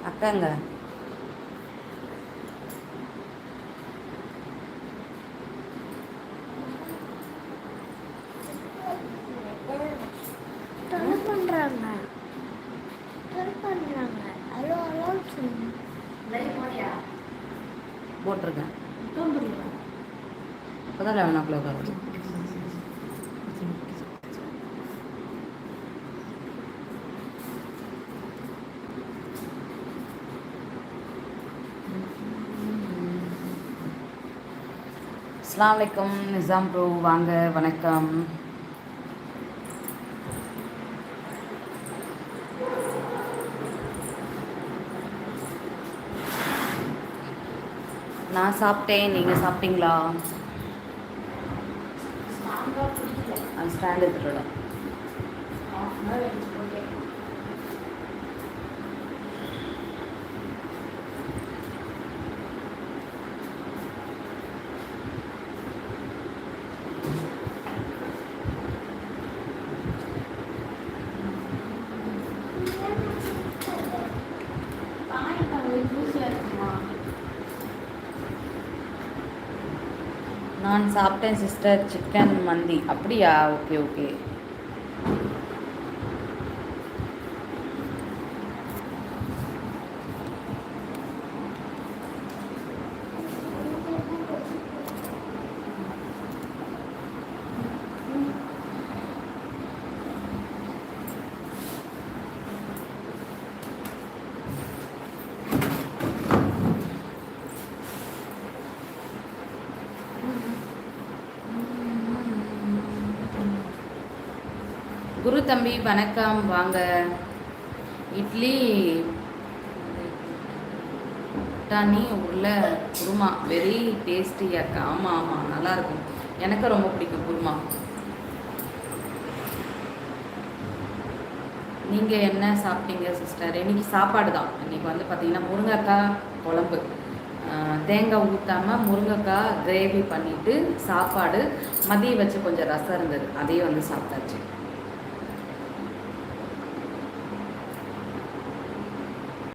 அக்காங்க பண்றாங்க பண்றாங்க hello hello போட்டிருக்கேன். இப்போதான் 11 o'clock ஆகுது. அஸ்ஸலாமு அலைக்கும் நிசாம் ப்ரோ, வாங்க, வணக்கம். நான் சாப்பிட்டேன், நீங்கள் சாப்பிட்டீங்களா? அந்த ஸ்டாண்ட் எடுத்துகிட்டு நான் சாப்பிட்டேன் சிஸ்டர், சிக்கன் மந்தி. அப்படியா? Okay okay. குரு தம்பி வணக்கம், வாங்க. இட்லி பட்டாணி உள்ள குருமா வெரி டேஸ்டி அக்கா. ஆமாம் ஆமாம், நல்லாயிருக்கும். எனக்கு ரொம்ப பிடிக்கும் குருமா. நீங்கள் என்ன சாப்பிட்டீங்க சிஸ்டர்? இன்றைக்கி சாப்பாடு தான். இன்றைக்கி வந்து பார்த்திங்கன்னா முருங்கைக்காய் குழம்பு, தேங்காய் ஊற்றாமல் முருங்கைக்காய் கிரேவி பண்ணிவிட்டு சாப்பாடு, மதியம் வச்சு கொஞ்சம் ரசம் இருந்தது, அதையே வந்து சாப்பிட்டாச்சு.